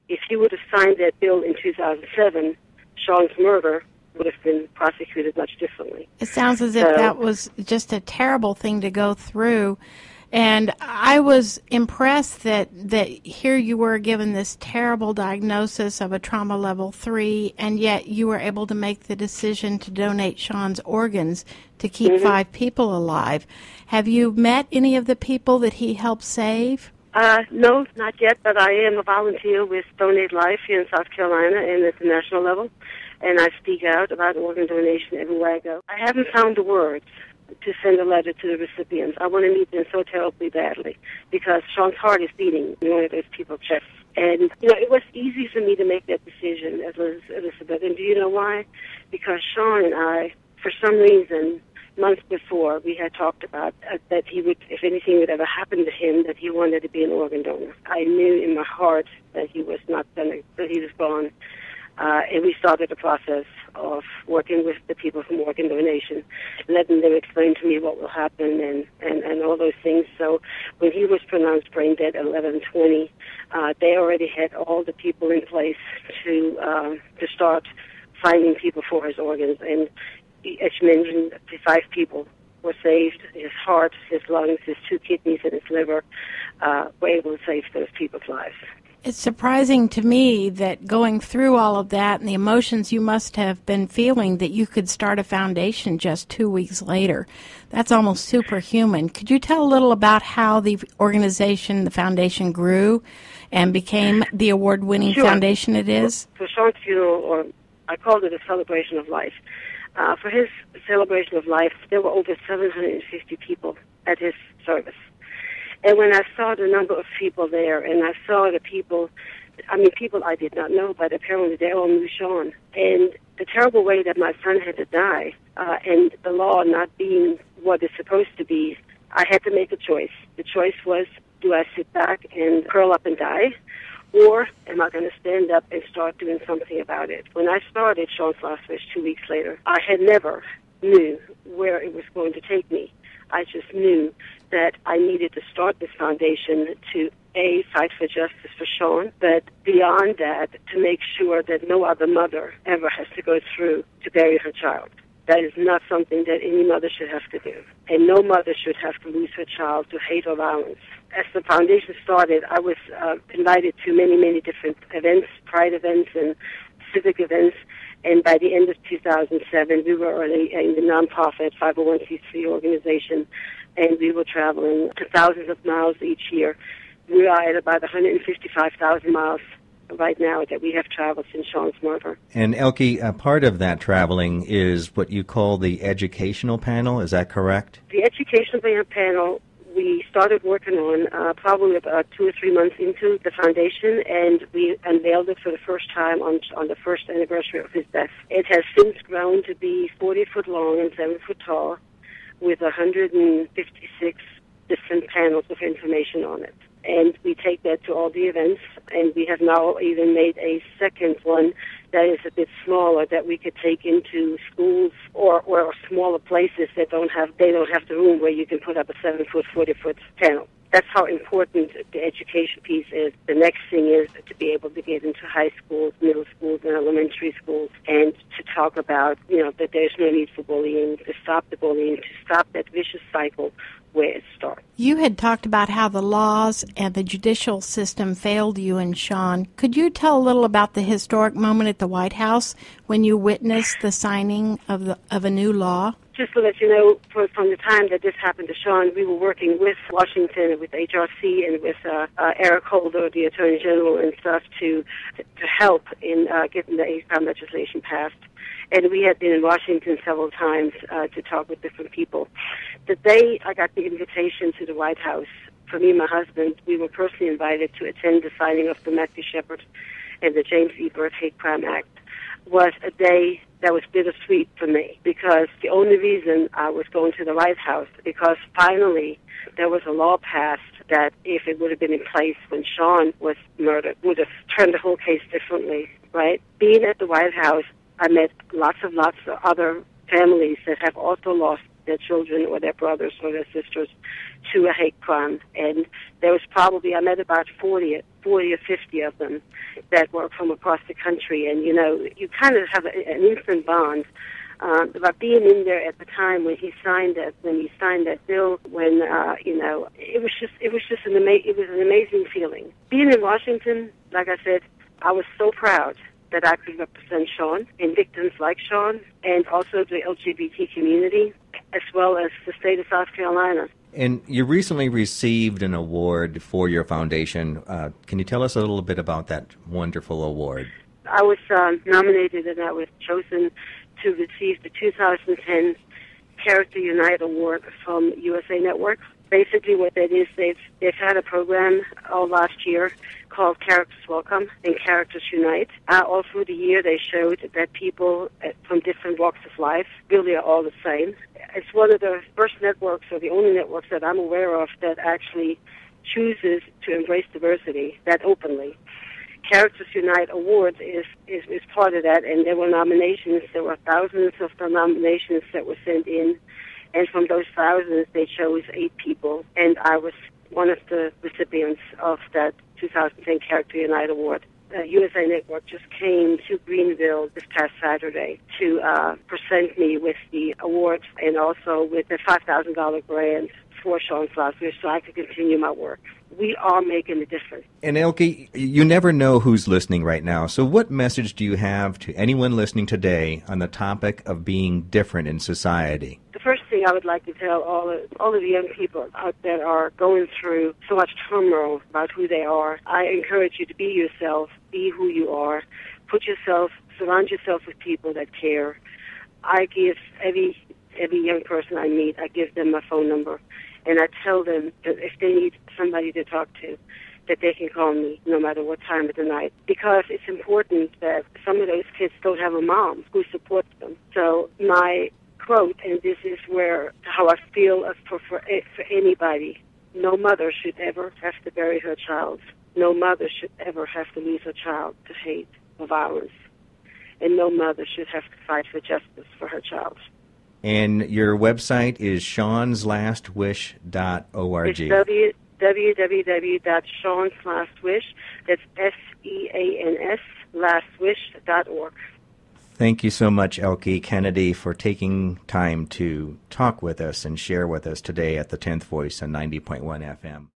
if he would have signed that bill in 2007, Sean's murder would have been prosecuted much differently. It sounds as if that was just a terrible thing to go through. And I was impressed that here you were given this terrible diagnosis of a trauma level 3, and yet you were able to make the decision to donate Sean's organs to keep 5 people alive. Have you met any of the people that he helped save? No, not yet, but I am a volunteer with Donate Life here in South Carolina and at the national level, and I speak out about organ donation everywhere I go. I haven't found the words to send a letter to the recipients. I want to meet them so terribly badly because Sean's heart is beating in one of those people's chests. And, it was easy for me to make that decision as Elizabeth. And do you know why? Because Sean and I, for some reason, months before, we had talked about that he would, if anything would ever happen to him, that he wanted to be an organ donor. I knew in my heart that he was not going to, that he was gone. And we started the process of working with the people from organ donation, letting them explain to me what will happen and all those things. So when he was pronounced brain dead at 11:20, they already had all the people in place to start finding people for his organs. And as you mentioned, the 5 people were saved. His heart, his lungs, his 2 kidneys, and his liver were able to save those people's lives. It's surprising to me that going through all of that and the emotions you must have been feeling that you could start a foundation just 2 weeks later. That's almost superhuman. Could you tell a little about how the organization, the foundation, grew and became the award-winning foundation it is? For Sean's funeral, or I called it a celebration of life. For his celebration of life, there were over 750 people at his service. And when I saw the number of people there, and I saw the people I did not know, but apparently they all knew Sean. And the terrible way that my son had to die, and the law not being what it's supposed to be, I had to make a choice. The choice was, do I sit back and curl up and die, or am I going to stand up and start doing something about it? When I started Sean's Last Wish 2 weeks later, I had never knew where it was going to take me. I just knew that I needed to start this foundation to, A, fight for justice for Sean, but beyond that, to make sure that no other mother ever has to go through to bury her child. That is not something that any mother should have to do. And no mother should have to lose her child to hate or violence. As the foundation started, I was invited to many, many different events, pride events and civic events. And by the end of 2007, we were already in the nonprofit 501c3 organization, and we were traveling to thousands of miles each year. We are at about 155,000 miles right now that we have traveled since Sean's murder. And Elke, part of that traveling is what you call the educational panel, is that correct? The educational panel we started working on probably about 2 or 3 months into the foundation, and we unveiled it for the first time on the first anniversary of his death. It has since grown to be 40 foot long and 7 foot tall, with 156 different panels of information on it. And we take that to all the events, and we have now even made a second one that is a bit smaller that we could take into schools or smaller places that don't have the room where you can put up a 7 foot, 40 foot panel. That's how important the education piece is. The next thing is to be able to get into high schools, middle schools, and elementary schools, and to talk about, that there's no need for bullying, to stop the bullying, to stop that vicious cycle where it starts. You had talked about how the laws and the judicial system failed you and Sean. Could you tell a little about the historic moment at the White House when you witnessed the signing of a new law? Just to let you know, from the time that this happened to Sean, we were working with Washington, with HRC, and with Eric Holder, the Attorney General, and stuff to help in getting the hate crime legislation passed. And we had been in Washington several times to talk with different people. The day I got the invitation to the White House, for me and my husband, we were personally invited to attend the signing of the Matthew Shepard and the James E. Byrd Hate Crime Act, was a day that was bittersweet for me, because the only reason I was going to the White House, because finally there was a law passed that if it would have been in place when Sean was murdered, would have turned the whole case differently, right? Being at the White House, I met lots of other families that have also lost their children or their brothers or their sisters to a hate crime. And there was I met about 40 40 or 50 of them that were from across the country. And, you kind of have an instant bond. About being in there at the time when he signed that bill, it was an amazing feeling. Being in Washington, like I said, I was so proud that I could represent Sean and victims like Sean, and also the LGBT community, as well as the state of South Carolina. And you recently received an award for your foundation. Can you tell us a little bit about that wonderful award? I was nominated and I was chosen to receive the 2010 Character Unite Award from USA Network. Basically what that is, they've had a program all last year called Characters Welcome and Characters Unite. All through the year they showed that people from different walks of life really are all the same. It's one of the first networks, or the only networks that I'm aware of, that actually chooses to embrace diversity that openly. Characters Unite Awards is part of that, and there were nominations. There were thousands of the nominations that were sent in, and from those thousands, they chose 8 people, and I was one of the recipients of that 2010 Character Unite Award. USA Network just came to Greenville this past Saturday to present me with the award and also with a $5,000 grant for Sean Slash-Wish so I could continue my work. We are making a difference. And Elke, you never know who's listening right now, so what message do you have to anyone listening today on the topic of being different in society? The first thing I would like to tell all of the young people out that are going through so much turmoil about who they are, I encourage you to be yourself, be who you are, surround yourself with people that care. I give every young person I meet, I give them my phone number. And I tell them that if they need somebody to talk to, that they can call me no matter what time of the night. Because it's important that some of those kids don't have a mom who supports them. So my quote, and this is how I feel for anybody, no mother should ever have to bury her child. No mother should ever have to lose her child to hate or violence. And no mother should have to fight for justice for her child. And your website is seanslastwish.org. It's www.seanslastwish, that's SEANS, lastwish.org. Thank you so much, Elke Kennedy, for taking time to talk with us and share with us today at the 10th Voice on 90.1 FM.